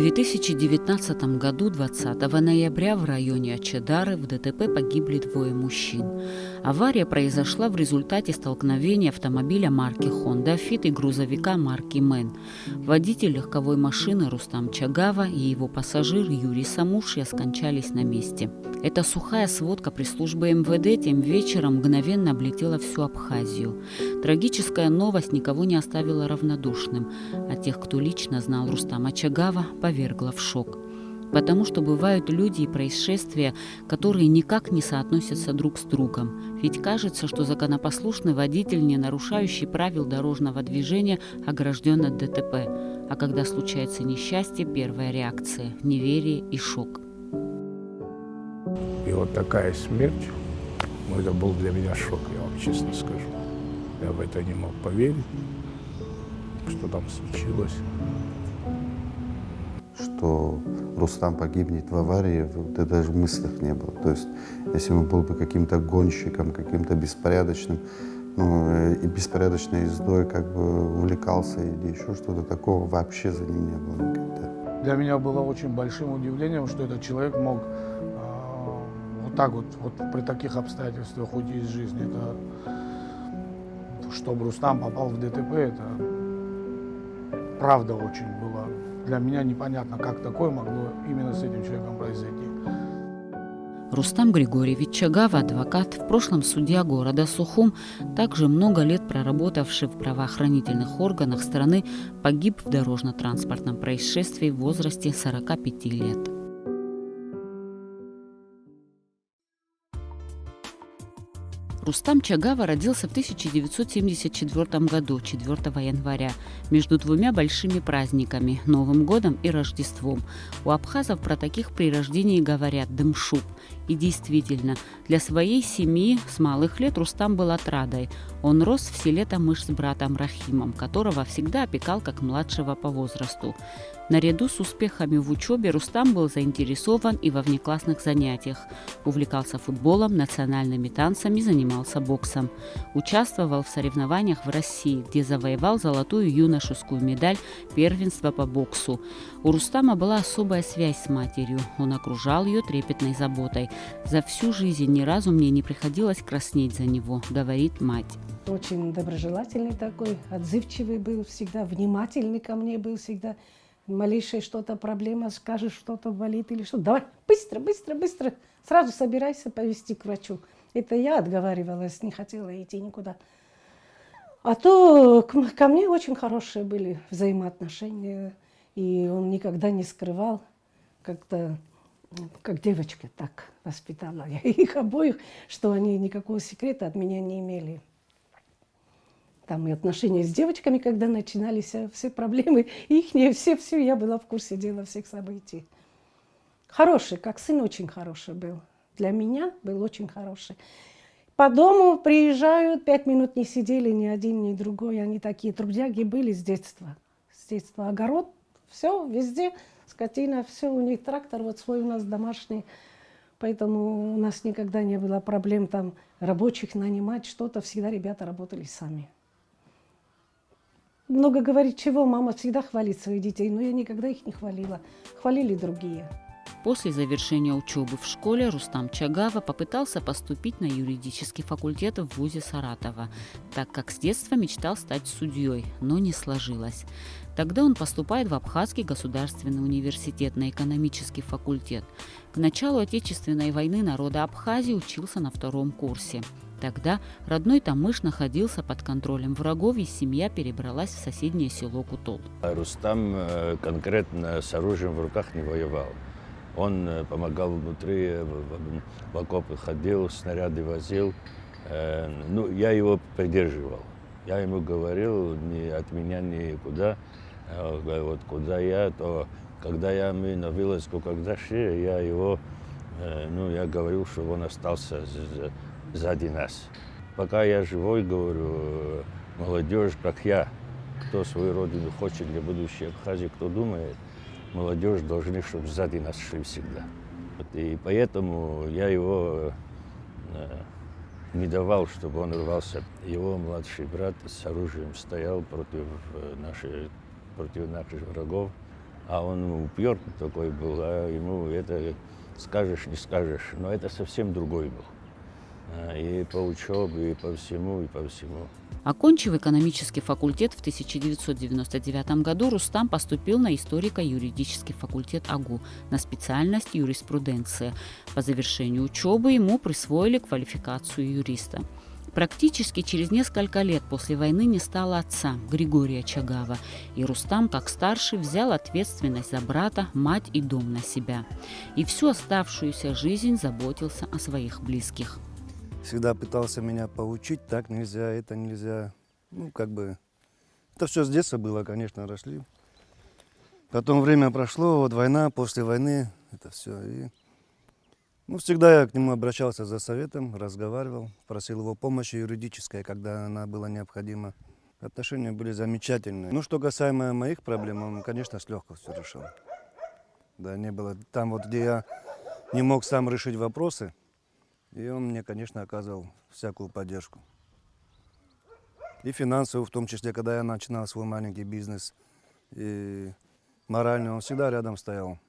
2019 году 20 ноября в районе Ачедары в ДТП погибли двое мужчин. Авария произошла в результате столкновения автомобиля марки Honda Fit и грузовика марки MAN. Водитель легковой машины Рустам Чагава и его пассажир Юрий Самушья скончались на месте. Эта сухая сводка пресс-службы МВД тем вечером мгновенно облетела всю Абхазию. Трагическая новость никого не оставила равнодушным, а тех, кто лично знал Рустама Чагава, повергла в шок. Потому что бывают люди и происшествия, которые никак не соотносятся друг с другом. Ведь кажется, что законопослушный водитель, не нарушающий правил дорожного движения, огражден от ДТП. А когда случается несчастье, первая реакция – неверие и шок. И вот такая смерть, это был для меня шок, я вам честно скажу. Я в это не мог поверить, что там случилось. Что Рустам погибнет в аварии, это даже в мыслях не было. То есть, если он был бы каким-то гонщиком, каким-то беспорядочным, и беспорядочной ездой как бы увлекался или еще что-то такого, вообще за ним не было никогда. Для меня было очень большим удивлением, что этот человек мог вот так вот при таких обстоятельствах уйти из жизни. Чтобы Рустам попал в ДТП, это правда очень было. Для меня непонятно, как такое могло именно с этим человеком произойти. Рустам Григорьевич Чагава, адвокат, в прошлом судья города Сухум, также много лет проработавший в правоохранительных органах страны, погиб в дорожно-транспортном происшествии в возрасте 45 лет. Рустам Чагава родился в 1974 году, 4 января, между двумя большими праздниками – Новым годом и Рождеством. У абхазов про таких при рождении говорят «дымшуп». И действительно, для своей семьи с малых лет Рустам был отрадой. Он рос в селе Тамыш с братом Рахимом, которого всегда опекал как младшего по возрасту. Наряду с успехами в учебе Рустам был заинтересован и во внеклассных занятиях. Увлекался футболом, национальными танцами, занимался боксом. Участвовал в соревнованиях в России, где завоевал золотую юношескую медаль первенства по боксу. У Рустама была особая связь с матерью. Он окружал ее трепетной заботой. «За всю жизнь ни разу мне не приходилось краснеть за него», — говорит мать. Очень доброжелательный такой, отзывчивый был всегда, внимательный ко мне был всегда. Малейшая что-то проблема, скажешь, что-то болит или что, давай, быстро, быстро, быстро, сразу собирайся повезти к врачу. Это я отговаривалась, не хотела идти никуда. А то ко мне очень хорошие были взаимоотношения, и он никогда не скрывал, как-то, как девочка так воспитала я их обоих, что они никакого секрета от меня не имели. Там и отношения с девочками, когда начинались, все проблемы ихние, все, я была в курсе дела всех событий. Хороший, как сын, очень хороший был. Для меня был очень хороший. По дому приезжают, 5 минут не сидели ни один, ни другой. Они такие трудяги были с детства. С детства огород, все, везде, скотина, все, у них трактор вот свой у нас домашний. Поэтому у нас никогда не было проблем там рабочих нанимать, что-то. Всегда ребята работали сами. Много говорит, чего мама всегда хвалит своих детей, но я никогда их не хвалила. Хвалили другие. После завершения учебы в школе Рустам Чагава попытался поступить на юридический факультет в вузе Саратова, так как с детства мечтал стать судьей, но не сложилось. Тогда он поступает в Абхазский государственный университет на экономический факультет. К началу Отечественной войны народа Абхазии учился на 2-м курсе. Тогда родной Тамыш находился под контролем врагов, и семья перебралась в соседнее село Кутол. Рустам конкретно с оружием в руках не воевал. Он помогал внутри, в окопы ходил, снаряды возил. Я его поддерживал. Я ему говорил, от меня никуда. Вот куда я, то когда мы на вылазку когда шли, я его, я говорил, что он остался сзади нас. Пока я живой, говорю, молодежь, как я, кто свою родину хочет для будущей Абхазии, кто думает, молодежь должны, чтобы сзади нас шли всегда. И поэтому я его не давал, чтобы он рвался. Его младший брат с оружием стоял против наших врагов, а он упертый такой был, а ему это скажешь, не скажешь, но это совсем другой был. И по учебе, и по всему, и по всему. Окончив экономический факультет в 1999 году, Рустам поступил на историко-юридический факультет АГУ на специальность юриспруденция. По завершению учебы ему присвоили квалификацию юриста. Практически через несколько лет после войны не стало отца, Григория Чагава, и Рустам, как старший, взял ответственность за брата, мать и дом на себя. И всю оставшуюся жизнь заботился о своих близких. Всегда пытался меня поучить, так нельзя, это нельзя. Это все с детства было, конечно, росли. Потом время прошло, вот война, после войны, это все. И, всегда я к нему обращался за советом, разговаривал, просил его помощи юридической, когда она была необходима. Отношения были замечательные. Что касаемо моих проблем, он, конечно, с легкостью решал. Да, не было там, где я не мог сам решить вопросы, и он мне, конечно, оказывал всякую поддержку. И финансовую, в том числе, когда я начинал свой маленький бизнес. И морально он всегда рядом стоял.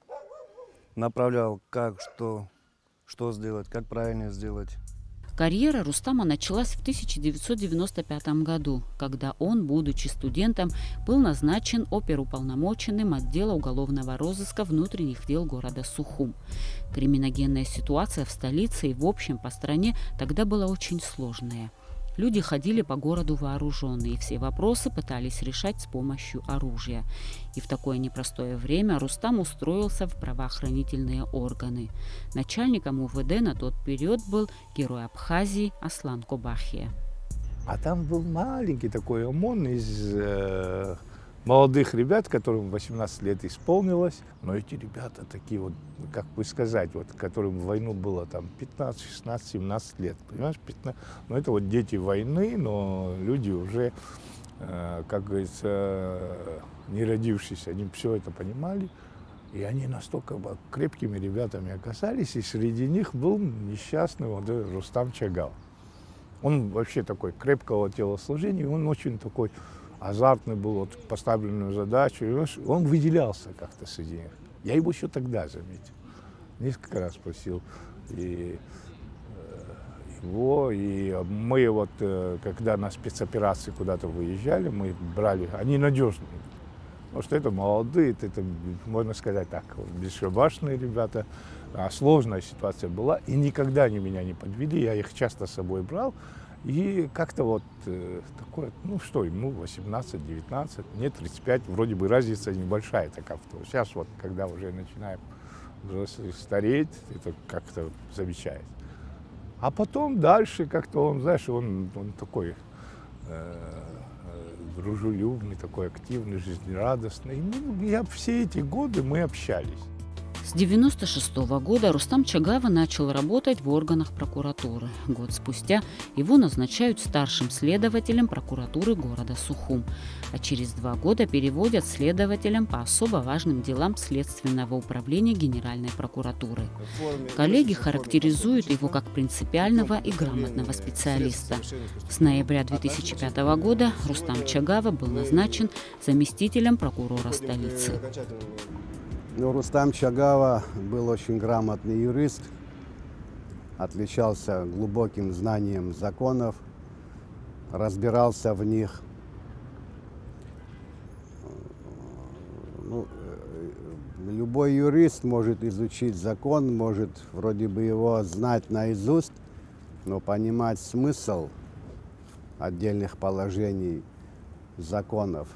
Направлял, как, что сделать, как правильно сделать. Карьера Рустама началась в 1995 году, когда он, будучи студентом, был назначен оперуполномоченным отдела уголовного розыска внутренних дел города Сухум. Криминогенная ситуация в столице и в общем по стране тогда была очень сложная. Люди ходили по городу вооруженные, и все вопросы пытались решать с помощью оружия. И в такое непростое время Рустам устроился в правоохранительные органы. Начальником УВД на тот период был герой Абхазии Аслан Кобахия. А там был маленький такой ОМОН из молодых ребят, которым 18 лет исполнилось. Но эти ребята такие как бы сказать, которым в войну было там 15, 16, 17 лет. Понимаешь, 15. Но это дети войны, но люди уже, как говорится, не родившиеся, они все это понимали. И они настолько крепкими ребятами оказались, и среди них был несчастный Рустам Чагав. Он вообще такой крепкого телосложения, он очень такой азартный был, поставленную задачу. И он выделялся как-то среди них. Я его еще тогда заметил. Несколько раз спросил и его, и мы когда на спецоперации куда-то выезжали, мы брали, они надежные. Потому что это молодые, это, можно сказать так, бесшабашные ребята. А сложная ситуация была, и никогда они меня не подвели, я их часто с собой брал. И как-то такое, ему 18-19, мне 35, вроде бы разница небольшая такая. Сейчас когда уже начинаем стареть, это как-то замечается. А потом дальше как-то он, знаешь, он такой дружелюбный, такой активный, жизнерадостный. Все эти годы мы общались. С 1996 года Рустам Чагава начал работать в органах прокуратуры. Год спустя его назначают старшим следователем прокуратуры города Сухум, а через 2 года переводят следователем по особо важным делам Следственного управления Генеральной прокуратуры. Коллеги характеризуют его как принципиального и грамотного специалиста. С ноября 2005 года Рустам Чагава был назначен заместителем прокурора столицы. Рустам Чагава был очень грамотный юрист, отличался глубоким знанием законов, разбирался в них. Любой юрист может изучить закон, может вроде бы его знать наизусть, но понимать смысл отдельных положений законов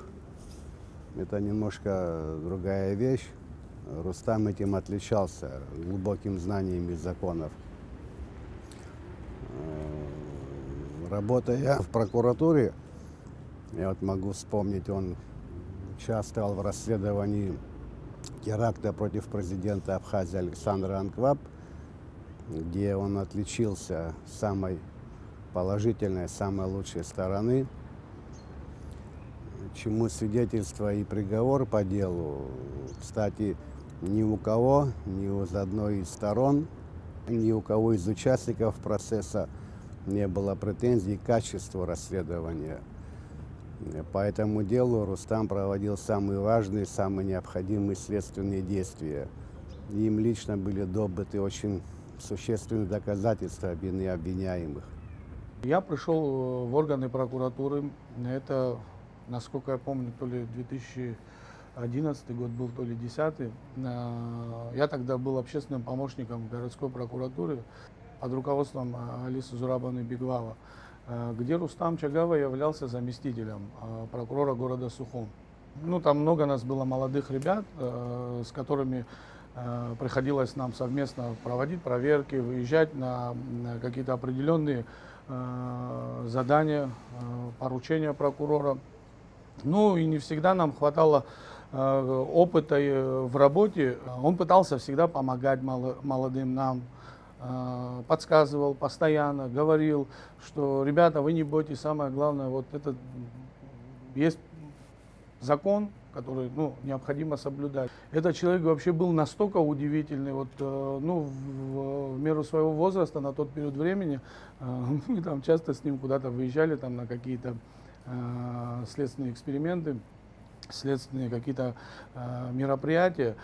– это немножко другая вещь. Рустам этим отличался, глубоким знанием законов. Работая в прокуратуре, я могу вспомнить, он участвовал в расследовании теракта против президента Абхазии Александра Анкваб, где он отличился с самой положительной, самой лучшей стороны, чему свидетельство и приговор по делу. Кстати, ни у кого, ни у одной из сторон, ни у кого из участников процесса не было претензий к качеству расследования. По этому делу Рустам проводил самые важные, самые необходимые следственные действия. Им лично были добыты очень существенные доказательства вины обвиняемых. Я пришел в органы прокуратуры. Это, насколько я помню, то ли 2011 год был, то ли 2010. Я тогда был общественным помощником городской прокуратуры под руководством Алисы Зурабовны Беглава, где Рустам Чагава являлся заместителем прокурора города Сухум. Ну, там много нас было молодых ребят, с которыми приходилось нам совместно проводить проверки, выезжать на какие-то определенные задания, поручения прокурора. Ну и не всегда нам хватало опыта в работе. Он пытался всегда помогать молодым нам, подсказывал постоянно, говорил, что ребята, вы не бойтесь, самое главное, вот это есть закон, который необходимо соблюдать. Этот человек вообще был настолько удивительный, в меру своего возраста, на тот период времени, мы там часто с ним куда-то выезжали там, на какие-то следственные эксперименты, следственные какие-то мероприятия.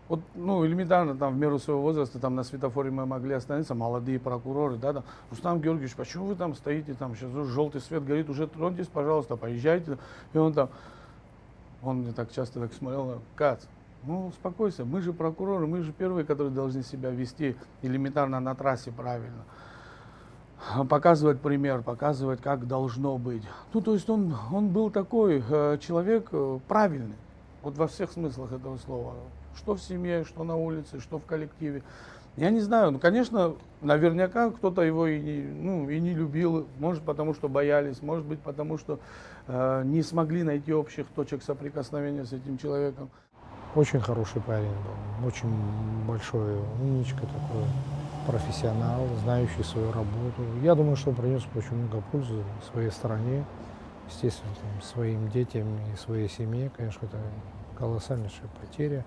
Вот, элементарно, там, в меру своего возраста, там, на светофоре мы могли остановиться, молодые прокуроры, да, там, Рустам Георгиевич, почему вы там стоите, там, сейчас желтый свет горит, уже троньтесь, пожалуйста, поезжайте. И он мне так часто так смотрел, Кац, успокойся, мы же прокуроры, мы же первые, которые должны себя вести элементарно на трассе правильно. Показывать пример, показывать, как должно быть. То есть он был такой человек правильный, вот во всех смыслах этого слова. Что в семье, что на улице, что в коллективе. Я не знаю, конечно, наверняка кто-то его и не любил, может потому что боялись, может быть потому что не смогли найти общих точек соприкосновения с этим человеком. Очень хороший парень был, очень большой умничка такой, профессионал, знающий свою работу. Я думаю, что он принес очень много пользы своей стране, естественно, своим детям и своей семье. Конечно, это колоссальнейшая потеря.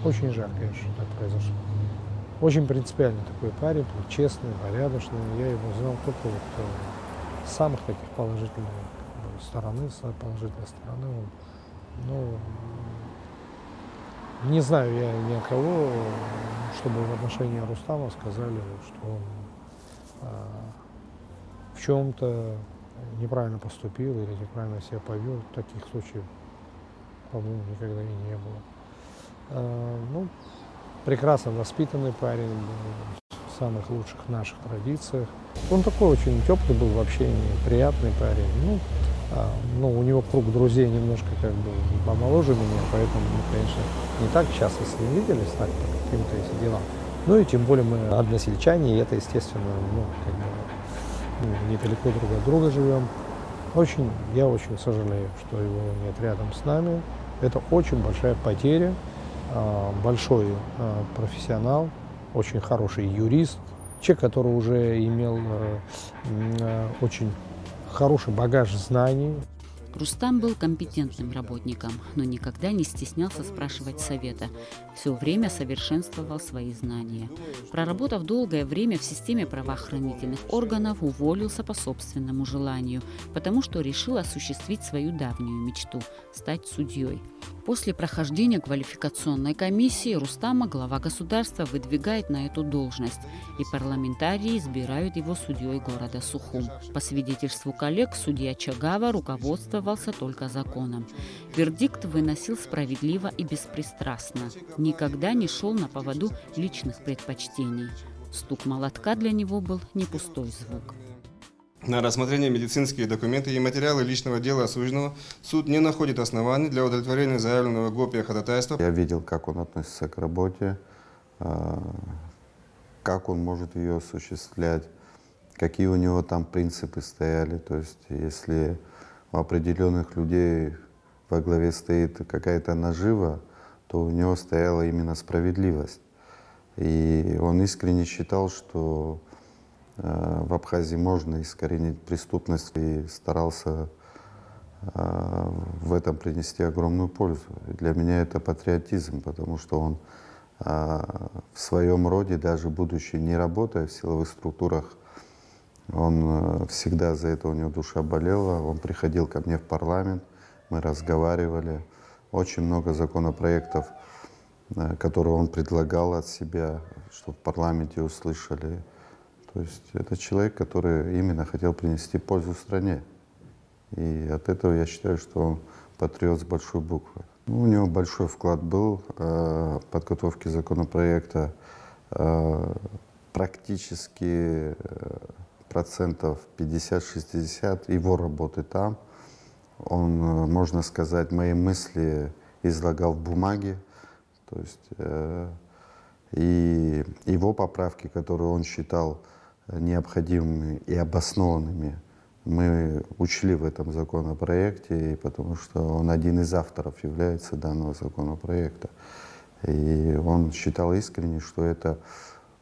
Очень жаль, конечно, что так произошло. Очень принципиальный такой парень, честный, порядочный. Я его знал только с самых таких положительных стороны, не знаю я ни о кого, чтобы в отношении Рустама сказали, что он в чем-то неправильно поступил или неправильно себя повел. Таких случаев, по-моему, никогда и не было. Прекрасно воспитанный парень, в самых лучших наших традициях. Он такой очень теплый был в общении, приятный парень. У него круг друзей немножко помоложе меня, поэтому мы, конечно, не так часто с ним виделись, так по каким-то этим делам. И тем более мы односельчане, и это, естественно, недалеко друг от друга живем. Я очень сожалею, что его нет рядом с нами. Это очень большая потеря. Большой профессионал, очень хороший юрист, человек, который уже имел очень хороший багаж знаний. Рустам был компетентным работником, но никогда не стеснялся спрашивать совета. Все время совершенствовал свои знания. Проработав долгое время в системе правоохранительных органов, уволился по собственному желанию, потому что решил осуществить свою давнюю мечту – стать судьей. После прохождения квалификационной комиссии Рустама глава государства выдвигает на эту должность, и парламентарии избирают его судьей города Сухум. По свидетельству коллег, судья Чагава руководствовался только законом. Вердикт выносил справедливо и беспристрастно. Никогда не шел на поводу личных предпочтений. Стук молотка для него был не пустой звук. На рассмотрение медицинские документы и материалы личного дела осужденного суд не находит оснований для удовлетворения заявленного ГОПИа ходатайства. Я видел, как он относится к работе, как он может ее осуществлять, какие у него там принципы стояли. То есть если у определенных людей во главе стоит какая-то нажива, то у него стояла именно справедливость. И он искренне считал, что в Абхазии можно искоренить преступность, и старался в этом принести огромную пользу. И для меня это патриотизм, потому что он в своем роде, даже будучи не работая в силовых структурах, Он всегда за это, у него душа болела. Он приходил ко мне в парламент, мы разговаривали. Очень много законопроектов, которые он предлагал от себя, чтобы в парламенте услышали. То есть это человек, который именно хотел принести пользу стране. И от этого я считаю, что он патриот с большой буквы. Ну, у него большой вклад был в подготовке законопроекта. Практически процентов 50-60 его работы там. Он, можно сказать, мои мысли излагал в бумаге. То есть и его поправки, которые он считал необходимыми и обоснованными, мы учли в этом законопроекте, потому что он один из авторов является данного законопроекта. И он считал искренне, что это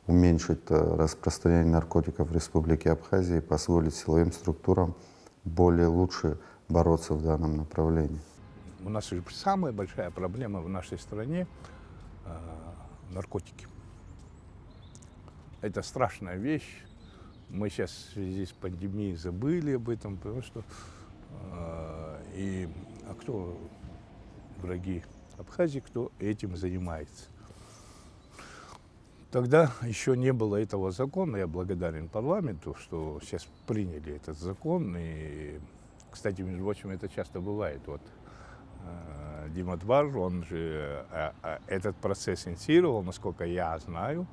уменьшит распространение наркотиков в Республике Абхазия и позволит силовым структурам более лучше бороться в данном направлении. У нас же самая большая проблема в нашей стране наркотики. Это страшная вещь. Мы сейчас в связи с пандемией забыли об этом, потому что кто враги Абхазии, кто этим занимается. Тогда еще не было этого закона. Я благодарен парламенту, что сейчас приняли этот закон. И, кстати, между прочим, это часто бывает. Вот Дима Двар, он же этот процесс инициировал, насколько я знаю.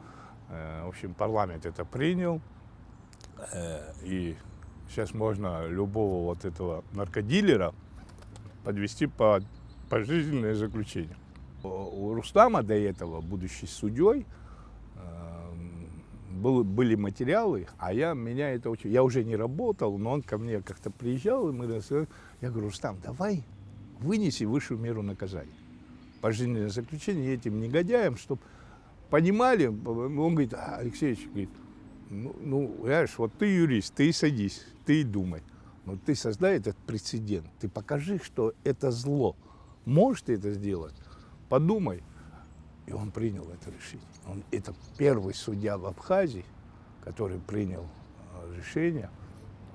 В общем, парламент это принял. И сейчас можно любого вот этого наркодилера подвести под пожизненное заключение. У Рустама до этого, будучи судьей, были материалы, меня это очень... Я уже не работал, но он ко мне как-то приезжал, и я говорю: Рустам, давай вынеси высшую меру наказания. Пожизненное заключение этим негодяям, чтобы понимали. Он говорит: Алексеевич, говорит, знаешь, вот ты юрист, ты садись, ты думай. Но ты создай этот прецедент, ты покажи, что это зло. Можешь ты это сделать? Подумай. И он принял это решение. Это первый судья в Абхазии, который принял решение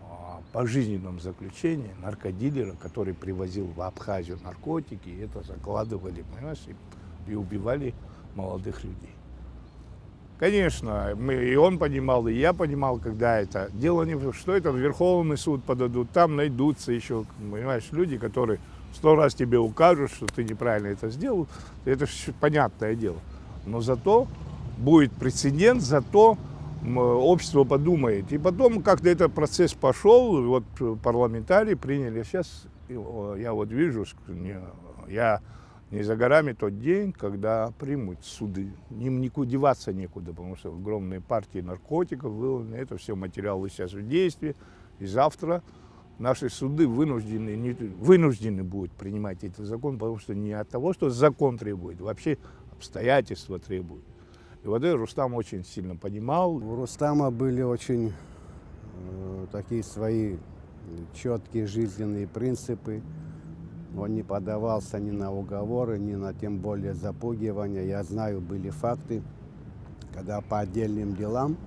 о пожизненном заключении наркодилера, который привозил в Абхазию наркотики, и это закладывали, понимаешь, и убивали молодых людей. Конечно, и он понимал, и я понимал, когда это. Дело не в том, что это в Верховный суд подадут, там найдутся еще, понимаешь, люди, которые 100 раз тебе укажут, что ты неправильно это сделал. Это понятное дело. Но зато будет прецедент, зато общество подумает. И потом как-то этот процесс пошел, вот парламентарии приняли. Сейчас я вот вижу, я не за горами тот день, когда примут суды. Им никуда деваться некуда, потому что огромные партии наркотиков выложены. Это все материалы сейчас в действии. И завтра наши суды вынуждены будут принимать этот закон, потому что не от того, что закон требует, вообще обстоятельства требуют. И вот это Рустам очень сильно понимал. У Рустама были очень такие свои четкие жизненные принципы. Он не поддавался ни на уговоры, ни на тем более запугивания. Я знаю, были факты, когда по отдельным делам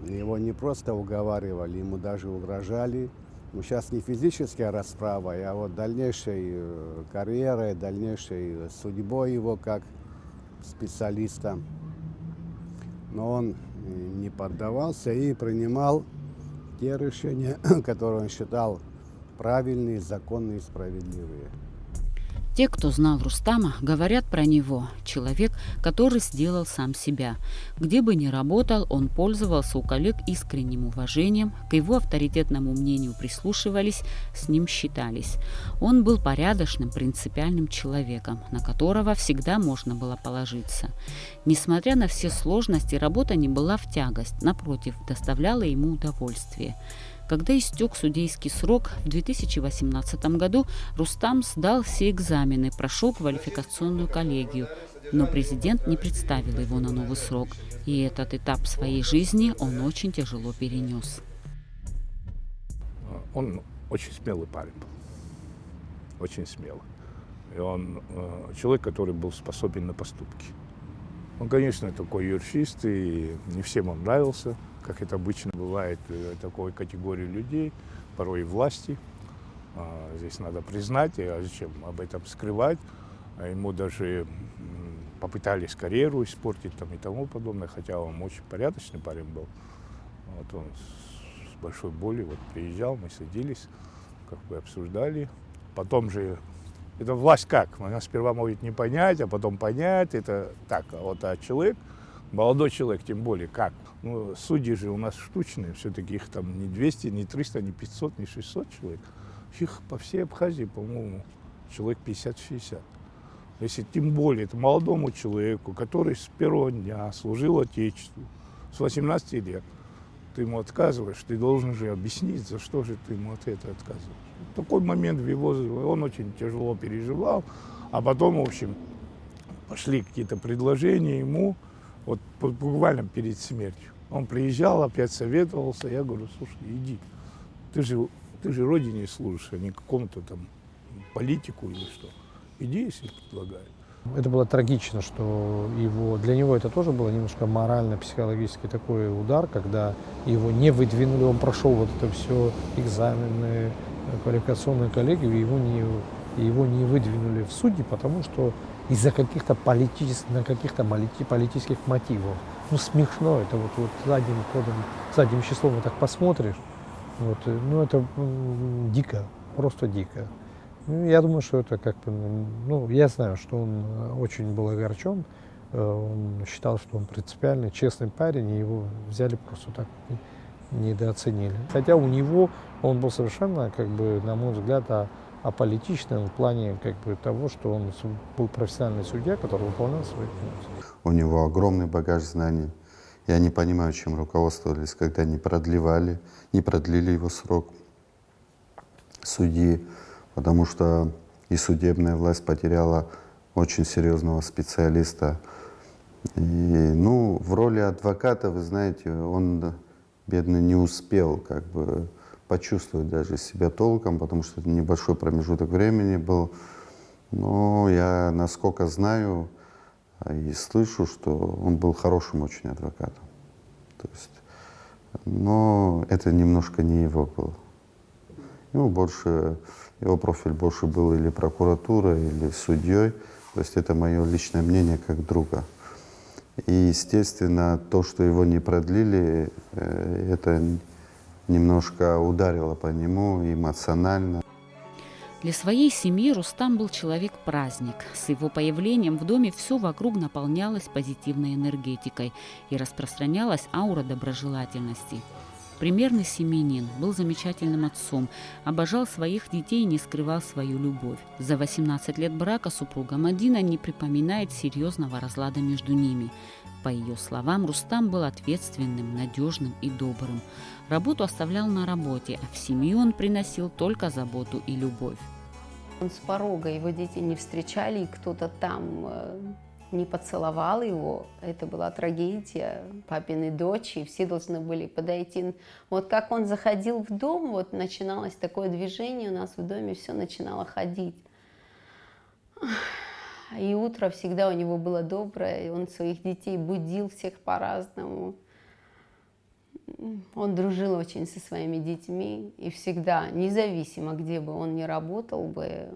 его не просто уговаривали, ему даже угрожали. Ну, сейчас не физическая расправа, а вот дальнейшей карьерой, дальнейшей судьбой его как специалиста. Но он не поддавался и принимал те решения, которые он считал правильные, законные, справедливые. Те, кто знал Рустама, говорят про него: человек, который сделал сам себя. Где бы ни работал, он пользовался у коллег искренним уважением, к его авторитетному мнению прислушивались, с ним считались. Он был порядочным, принципиальным человеком, на которого всегда можно было положиться. Несмотря на все сложности, работа не была в тягость, напротив, доставляла ему удовольствие. Когда истек судейский срок, в 2018 году Рустам сдал все экзамены, прошел квалификационную коллегию, но президент не представил его на новый срок, и этот этап своей жизни он очень тяжело перенес. Он очень смелый парень был, очень смелый. И он человек, который был способен на поступки. Он, конечно, такой юрист, и не всем он нравился. как это обычно бывает, такой категории людей, порой и власти. Здесь надо признать, а зачем об этом скрывать. Ему даже попытались карьеру испортить там, и тому подобное, хотя он очень порядочный парень был. Вот он с большой болью вот приезжал, мы садились, как бы обсуждали. Потом же, это власть как? Она сперва может не понять, а потом понять, это так. А человек, молодой человек тем более, как? Ну, судьи же у нас штучные, все-таки их там не 200, не 300, не 500, не 600 человек. Их по всей Абхазии, по-моему, человек 50-60. Если тем более это молодому человеку, который с первого дня служил Отечеству, с 18 лет, ты ему отказываешь, ты должен же объяснить, за что же ты ему от этого отказываешь. В такой момент в его, он очень тяжело переживал, а потом, в общем, пошли какие-то предложения ему, вот буквально перед смертью. Он приезжал, опять советовался, я говорю, слушай, иди, ты же родине служишь, а не какому-то там политику или что. Иди, если предлагают. Это было трагично, что для него это тоже было немножко морально-психологический такой удар, когда его не выдвинули, он прошел вот это все экзамены, квалификационную коллегию, и его не выдвинули в судьи, потому что из-за каких-то политических мотивов. Ну, смешно, это вот задним числом вот так посмотришь, вот, ну, это дико, просто дико. Ну, я думаю, что это как-то, ну, я знаю, что он очень был огорчен, он считал, что он принципиальный, честный парень, и его взяли просто так, недооценили. Хотя у него, он был совершенно, как бы, на мой взгляд, аполитичным в плане, как бы, того, что он был профессиональный судья, который выполнял свои функции. У него огромный багаж знаний. Я не понимаю, чем руководствовались, когда не продлили его срок судьи, потому что и судебная власть потеряла очень серьезного специалиста. И, ну, в роли адвоката, вы знаете, он, бедный, не успел как бы почувствовать даже себя толком, потому что это небольшой промежуток времени был. Но я, насколько знаю и слышу, что он был хорошим очень адвокатом. То есть, но это немножко не его было. Его профиль больше был или прокуратура, или судьей. То есть это мое личное мнение как друга. И, естественно, то, что его не продлили, это немножко ударило по нему эмоционально. Для своей семьи Рустам был человек-праздник. С его появлением в доме все вокруг наполнялось позитивной энергетикой и распространялась аура доброжелательности. Примерный семьянин, был замечательным отцом, обожал своих детей и не скрывал свою любовь. За 18 лет брака супруга Мадина не припоминает серьезного разлада между ними. По ее словам, Рустам был ответственным, надежным и добрым. Работу оставлял на работе, а в семью он приносил только заботу и любовь. Он с порога, его дети не встречали, и кто-то там не поцеловал его. Это была трагедия папиной дочери, все должны были подойти. Вот как он заходил в дом, вот начиналось такое движение, у нас в доме все начинало ходить. И утро всегда у него было доброе, и он своих детей будил всех по-разному. Он дружил очень со своими детьми, и всегда, независимо, где бы он ни работал бы,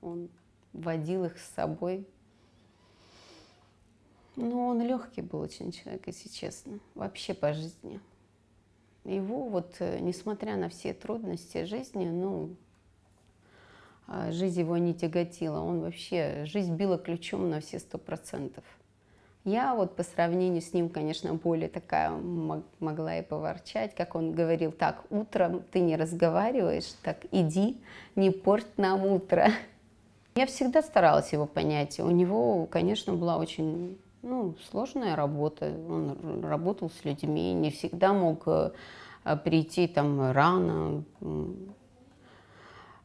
он водил их с собой. Ну, он легкий был очень человек, если честно, вообще по жизни. Его вот, несмотря на все трудности жизни, ну, жизнь его не тяготила. Он вообще, жизнь била ключом на все 100%. Я вот по сравнению с ним, конечно, более такая могла и поворчать, как он говорил: так, утром ты не разговариваешь, так иди, не порть нам утро. Я всегда старалась его понять. У него, конечно, была очень сложная работа. Он работал с людьми, не всегда мог прийти там рано,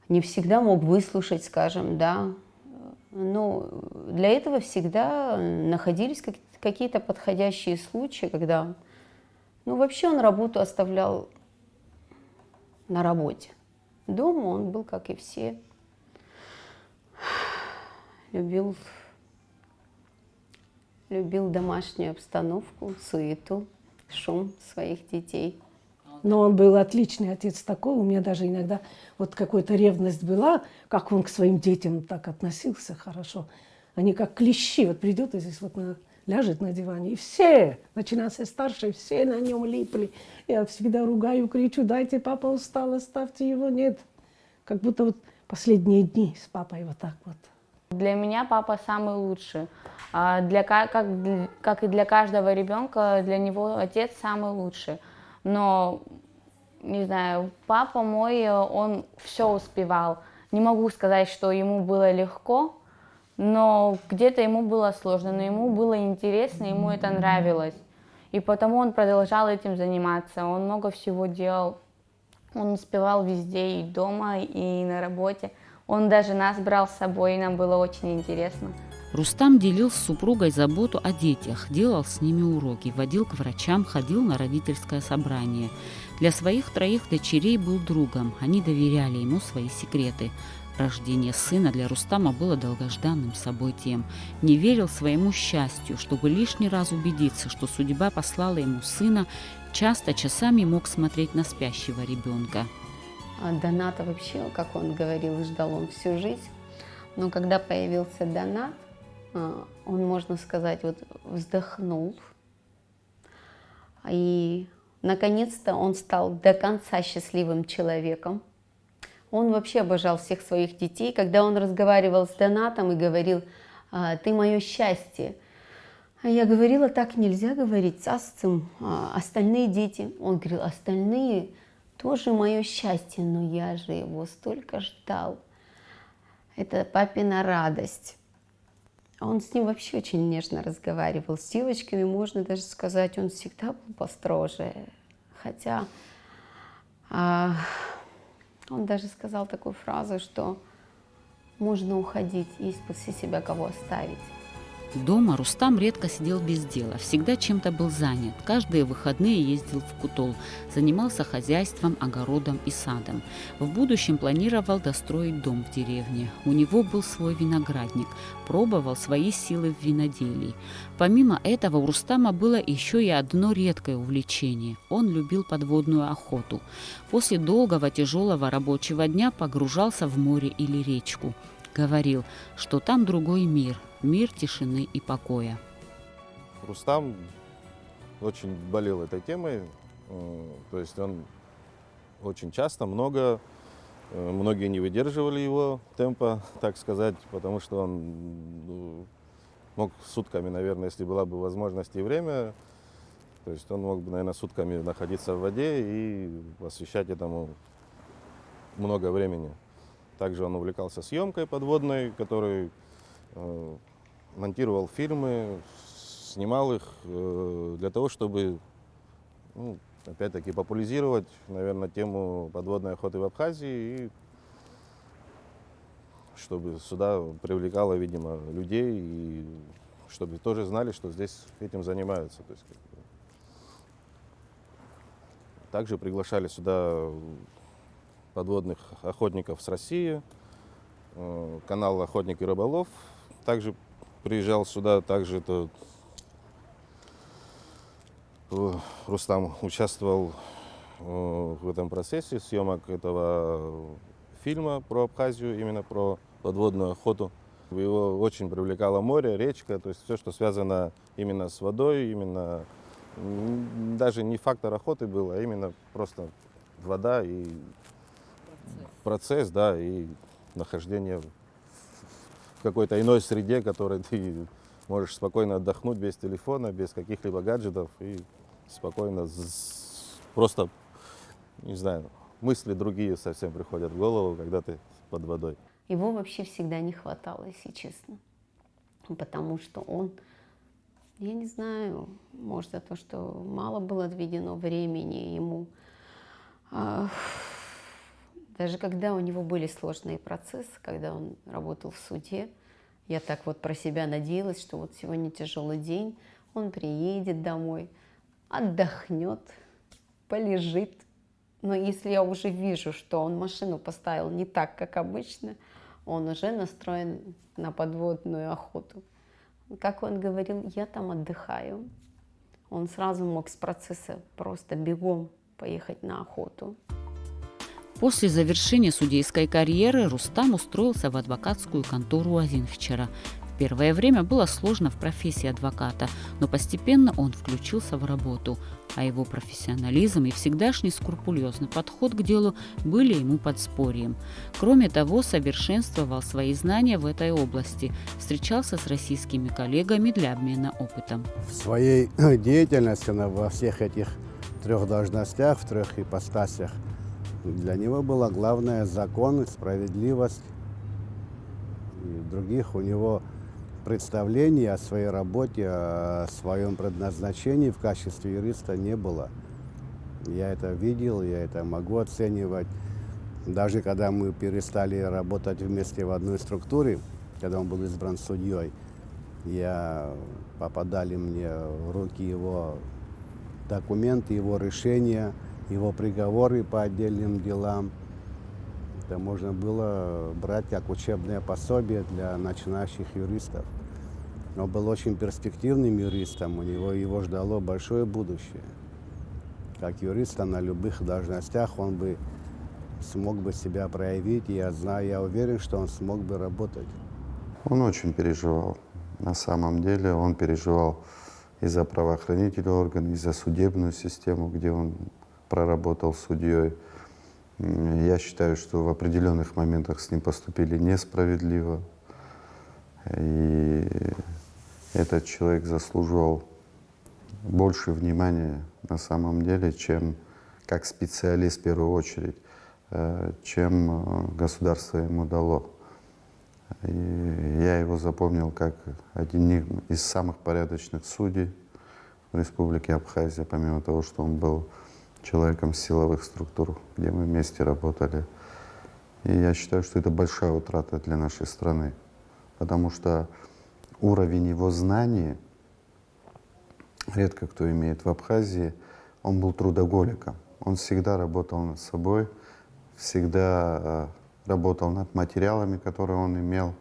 не всегда мог выслушать, скажем, да. Но для этого всегда находились какие-то подходящие случаи, когда, вообще он работу оставлял на работе. Дома он был, как и все, любил домашнюю обстановку, суету. шум своих детей. Но он был отличный отец такой. У меня даже иногда вот какая-то ревность была, как он к своим детям так относился хорошо. Они как клещи. Вот придет и здесь вот ляжет на диване, и все, начиная со старшей, все на нем липли. Я всегда ругаю, кричу: дайте, папа устал, оставьте его. Нет. Как будто вот последние дни с папой вот так вот. Для меня папа самый лучший. Как и для каждого ребенка, для него отец самый лучший. Но, не знаю, папа мой, он все успевал. Не могу сказать, что ему было легко, но где-то ему было сложно, но ему было интересно, ему это нравилось. И потому он продолжал этим заниматься, он много всего делал. Он успевал везде, и дома, и на работе. Он даже нас брал с собой, и нам было очень интересно. Рустам делил с супругой заботу о детях, делал с ними уроки, водил к врачам, ходил на родительское собрание. Для своих 3 дочерей был другом, они доверяли ему свои секреты. Рождение сына для Рустама было долгожданным событием. Не верил своему счастью, чтобы лишний раз убедиться, что судьба послала ему сына, часто часами мог смотреть на спящего ребенка. Доната вообще, как он говорил, ждал он всю жизнь. Но когда появился Донат, он, можно сказать, вот вздохнул. И наконец-то он стал до конца счастливым человеком. Он вообще обожал всех своих детей. Когда он разговаривал с Донатом и говорил: ты мое счастье. А я говорила: так нельзя говорить с Асцем, остальные дети. Он говорил: остальные тоже мое счастье, но я же его столько ждал. Это папина радость. Он с ним вообще очень нежно разговаривал. С девочками, можно даже сказать, он всегда был построже. Хотя он даже сказал такую фразу, что можно уходить, есть после себя кого оставить. Дома Рустам редко сидел без дела, всегда чем-то был занят. Каждые выходные ездил в Кутол, занимался хозяйством, огородом и садом. В будущем планировал достроить дом в деревне. У него был свой виноградник, пробовал свои силы в виноделии. Помимо этого у Рустама было еще и одно редкое увлечение. Он любил подводную охоту. После долгого тяжелого рабочего дня погружался в море или речку. Говорил, что там другой мир, мир тишины и покоя. Рустам очень болел этой темой, то есть он очень часто, многие не выдерживали его темпа, так сказать, потому что он мог сутками, наверное, если была бы возможность и время, то есть он мог бы, наверное, сутками находиться в воде и посвящать этому много времени. Также он увлекался съемкой подводной, который монтировал фильмы, снимал их для того, чтобы, опять-таки, популяризировать, наверное, тему подводной охоты в Абхазии и чтобы сюда привлекало, видимо, людей и чтобы тоже знали, что здесь этим занимаются. То есть, также приглашали сюда подводных охотников с России, канал «Охотник и рыболов». Также приезжал сюда, также Рустам участвовал в этом процессе съемок этого фильма про Абхазию, именно про подводную охоту. Его очень привлекало море, речка, то есть все, что связано именно с водой, именно даже не фактор охоты был, а именно просто вода и процесс, да, и нахождение в какой-то иной среде, в которой ты можешь спокойно отдохнуть без телефона, без каких-либо гаджетов и спокойно, просто, не знаю, мысли другие совсем приходят в голову, когда ты под водой. Его вообще всегда не хватало, если честно, потому что он, я не знаю, может, за то, что мало было отведено времени ему. Даже когда у него были сложные процессы, когда он работал в суде, я так вот про себя надеялась, что вот сегодня тяжелый день, он приедет домой, отдохнет, полежит. Но если я уже вижу, что он машину поставил не так, как обычно, он уже настроен на подводную охоту. Как он говорил, я там отдыхаю. Он сразу мог с процесса просто бегом поехать на охоту. После завершения судейской карьеры Рустам устроился в адвокатскую контору Азинхчера. В первое время было сложно в профессии адвоката, но постепенно он включился в работу, а его профессионализм и всегдашний скрупулезный подход к делу были ему подспорьем. Кроме того, совершенствовал свои знания в этой области, встречался с российскими коллегами для обмена опытом. В своей деятельности во всех этих 3 должностях, в 3 ипостасях, для него было главное закон и справедливость. И других у него представлений о своей работе, о своем предназначении в качестве юриста не было. Я это видел, я это могу оценивать. Даже когда мы перестали работать вместе в одной структуре, когда он был избран судьей, попадали мне в руки его документы, его решения, его приговоры по отдельным делам. Это можно было брать как учебное пособие для начинающих юристов. Он был очень перспективным юристом, его ждало большое будущее. Как юриста на любых должностях он бы смог бы себя проявить, и я уверен, что он смог бы работать. Он очень переживал. На самом деле он переживал и за правоохранительные органы, и за судебную систему, где он проработал судьей. Я считаю, что в определенных моментах с ним поступили несправедливо. И этот человек заслуживал больше внимания на самом деле, чем как специалист в первую очередь, чем государство ему дало. И я его запомнил как один из самых порядочных судей в Республике Абхазия, помимо того, что он был человеком силовых структур, где мы вместе работали. И я считаю, что это большая утрата для нашей страны, потому что уровень его знаний редко кто имеет в Абхазии. Он был трудоголиком, он всегда работал над собой, всегда работал над материалами, которые он имел.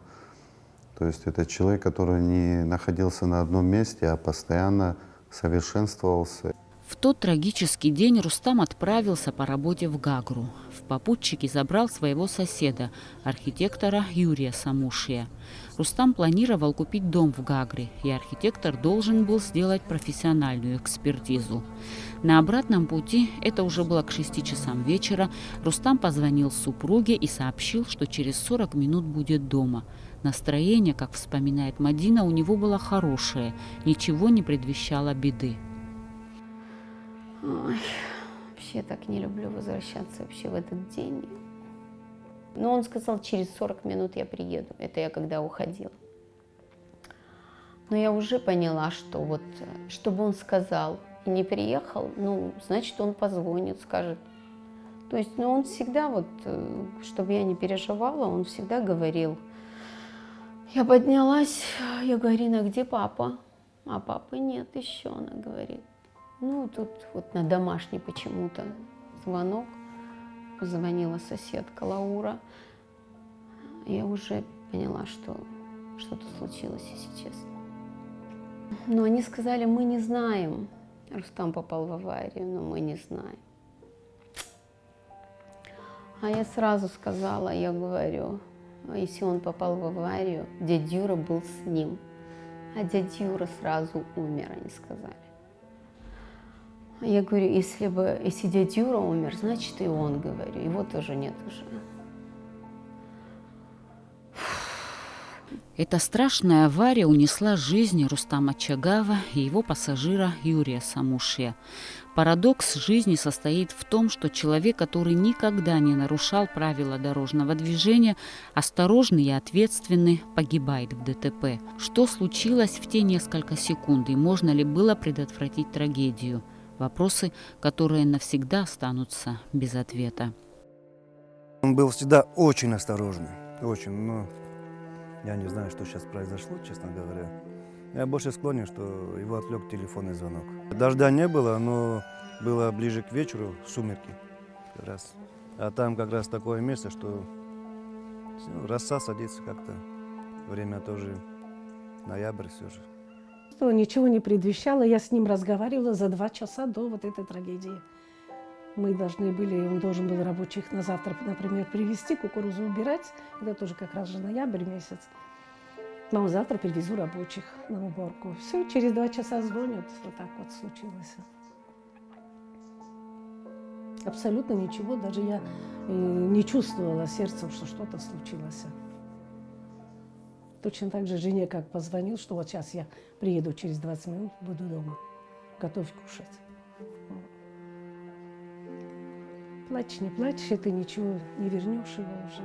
То есть это человек, который не находился на одном месте, а постоянно совершенствовался. В тот трагический день Рустам отправился по работе в Гагру. В попутчике забрал своего соседа, архитектора Юрия Самушия. Рустам планировал купить дом в Гагре, и архитектор должен был сделать профессиональную экспертизу. На обратном пути, это уже было к 6 часам вечера, Рустам позвонил супруге и сообщил, что через 40 минут будет дома. Настроение, как вспоминает Мадина, у него было хорошее, ничего не предвещало беды. Ой, вообще так не люблю возвращаться вообще в этот день. Но он сказал, через 40 минут я приеду. Это я когда уходила. Но я уже поняла, что вот, чтобы он сказал и не приехал, ну, значит, он позвонит, скажет. То есть, ну, он всегда вот, чтобы я не переживала, он всегда говорил. Я поднялась, я говорю, Ирина, где папа? А папы нет еще, она говорит. Ну, тут вот на домашний почему-то звонок. Позвонила соседка Лаура. Я уже поняла, что что-то случилось, если честно. Но они сказали, мы не знаем. Рустам попал в аварию, но мы не знаем. А я сразу сказала, я говорю, если он попал в аварию, дядя Юра был с ним. А дядя Юра сразу умер, они сказали. Я говорю, если дядя Юра умер, значит и он, говорю, его тоже нет уже. Эта страшная авария унесла жизни Рустама Чагава и его пассажира Юрия Самушия. Парадокс жизни состоит в том, что человек, который никогда не нарушал правила дорожного движения, осторожный и ответственный, погибает в ДТП. Что случилось в те несколько секунд и можно ли было предотвратить трагедию? Вопросы, которые навсегда останутся без ответа. Он был всегда очень осторожный, очень, но я не знаю, что сейчас произошло, честно говоря. Я больше склонен, что его отвлек телефонный звонок. Дождя не было, но было ближе к вечеру, сумерки как раз. А там как раз такое место, что роса садится как-то. Время тоже ноябрь все же. что ничего не предвещало. Я с ним разговаривала за 2 часа до вот этой трагедии. Мы должны были, он должен был рабочих на завтра, например, привезти, кукурузу убирать. Это тоже как раз же ноябрь месяц. Мама, завтра привезу рабочих на уборку. Все, через 2 часа звонят. Вот так вот случилось. Абсолютно ничего, даже я не чувствовала сердцем, что что-то случилось. Точно так же жене как позвонил, что вот сейчас я приеду, через 20 минут буду дома. Готовь кушать. Плачь, не плачь, это ничего не вернешь его уже.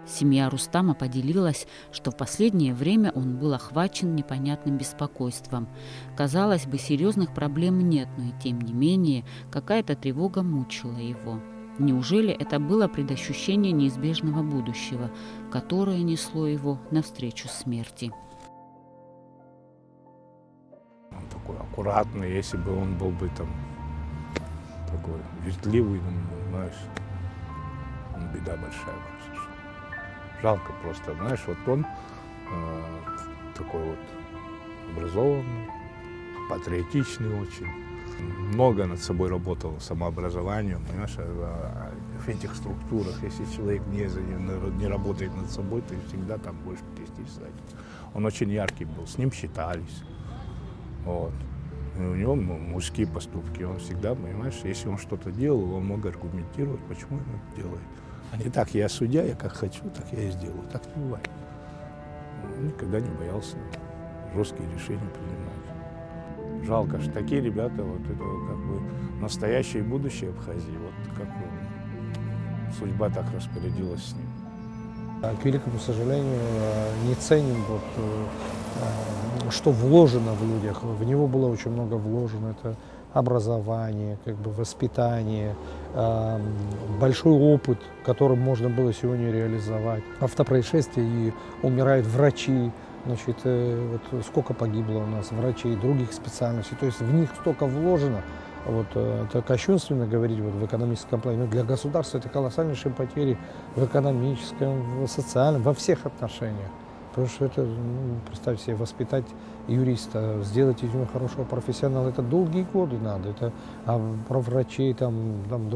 Семья Рустама поделилась, что в последнее время он был охвачен непонятным беспокойством. Казалось бы, серьезных проблем нет, но и тем не менее какая-то тревога мучила его. Неужели это было предощущение неизбежного будущего, которое несло его навстречу смерти? Он такой аккуратный, если бы он был бы там такой вертливый, знаешь, беда большая просто. Жалко просто, знаешь, вот он такой вот образованный, патриотичный очень. Много над собой работал, самообразованием, понимаешь, в этих структурах, если человек не работает над собой, ты всегда там будешь престиж. Он очень яркий был, с ним считались. Вот. И у него мужские поступки, он всегда, понимаешь, если он что-то делал, он мог аргументировать, почему он это делает. А не так, я судья, я как хочу, так я и сделаю. Так не бывает. Он никогда не боялся жесткие решения принимать. Жалко, что такие ребята, вот это как бы настоящее и будущее Абхазии, вот как бы судьба так распорядилась с ним. К великому сожалению, не ценим, что вложено в людях. В него было очень много вложено. Это образование, как бы воспитание, большой опыт, которым можно было сегодня реализовать. Автопроисшествия, и умирают врачи. Значит, вот сколько погибло у нас врачей, других специальностей. То есть в них столько вложено. Вот, это кощунственно говорить вот, в экономическом плане. Но для государства это колоссальнейшие потери в экономическом, в социальном, во всех отношениях. Потому что это, представь себе, воспитать юриста, сделать из него хорошего профессионала, это долгие годы надо. Это, а про врачей там, в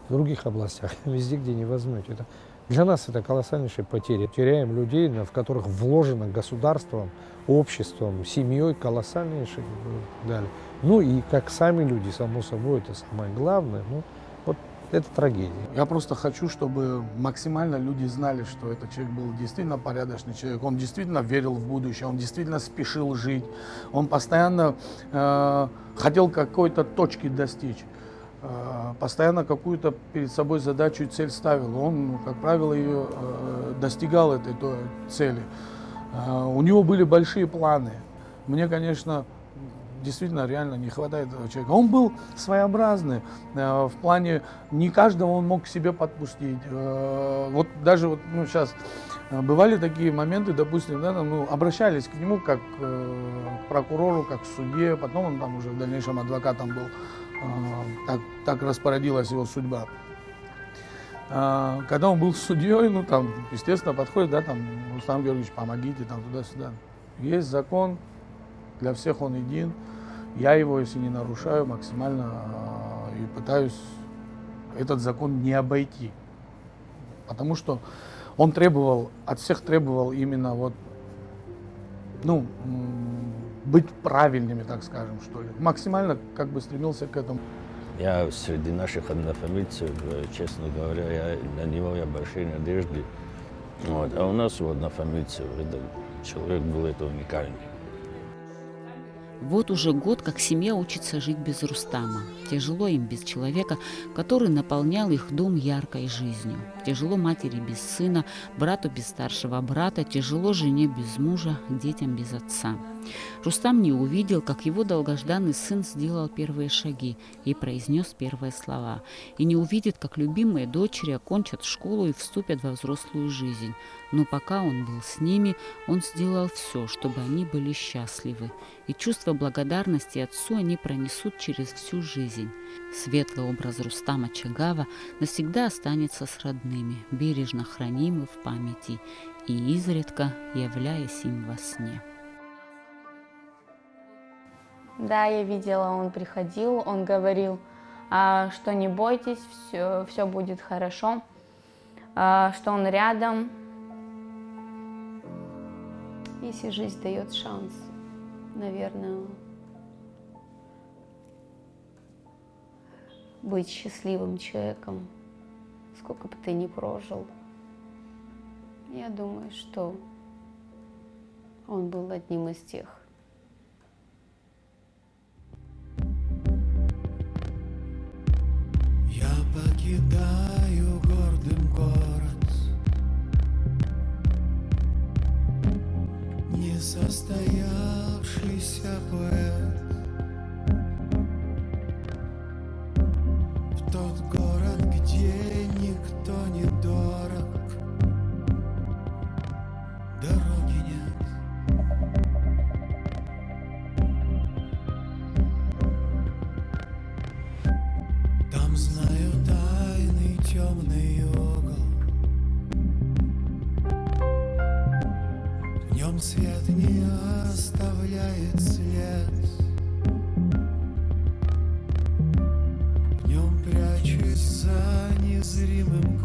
других областях, везде, где не возьмете. Это, для нас это колоссальнейшие потери. Теряем людей, в которых вложено государством, обществом, семьей колоссальнейшие далее. Ну и как сами люди, само собой, это самое главное. Ну, вот это трагедия. Я просто хочу, чтобы максимально люди знали, что этот человек был действительно порядочный человек. Он действительно верил в будущее, он действительно спешил жить. Он постоянно хотел какой-то точки достичь. Постоянно какую-то перед собой задачу и цель ставил. Он, как правило, ее достигал, этой цели. У него были большие планы. Мне, конечно, действительно реально не хватает этого человека. Он был своеобразный в плане, не каждого он мог к себе подпустить. Вот даже вот, сейчас бывали такие моменты, допустим, да, обращались к нему как к прокурору, как к судье, потом он там уже в дальнейшем адвокатом был. Так распорядилась его судьба. Когда он был судьей, естественно, подходит, да, там, Рустам Георгиевич, помогите, там, туда-сюда. Есть закон, для всех он един. Я его, если не нарушаю, максимально и пытаюсь этот закон не обойти. Потому что он от всех требовал именно вот, быть правильными, так скажем, что ли. Максимально как бы стремился к этому. Я среди наших однофамильцев, честно говоря, на него я большие надежды. Вот. А у нас у однофамильцев человек был уникальный. Вот уже год, как семья учится жить без Рустама. Тяжело им без человека, который наполнял их дом яркой жизнью. Тяжело матери без сына, брату без старшего брата, тяжело жене без мужа, детям без отца. Рустам не увидел, как его долгожданный сын сделал первые шаги и произнес первые слова. И не увидит, как любимые дочери окончат школу и вступят во взрослую жизнь. Но пока он был с ними, он сделал все, чтобы они были счастливы. И чувство благодарности отцу они пронесут через всю жизнь. Светлый образ Рустама Чагава навсегда останется с родными, бережно хранимый в памяти и изредка являясь им во сне. Да, я видела, он приходил, он говорил, что не бойтесь, все будет хорошо, что он рядом. Если жизнь дает шанс, наверное, быть счастливым человеком, сколько бы ты ни прожил, я думаю, что он был одним из тех. Я покидаю гордым город, несостоявшийся поэт. В тот город, где никто не дорог, дороги нет. Там знаю тайный темный угол, в нем свет не оставляет след. В нем прячусь за незримым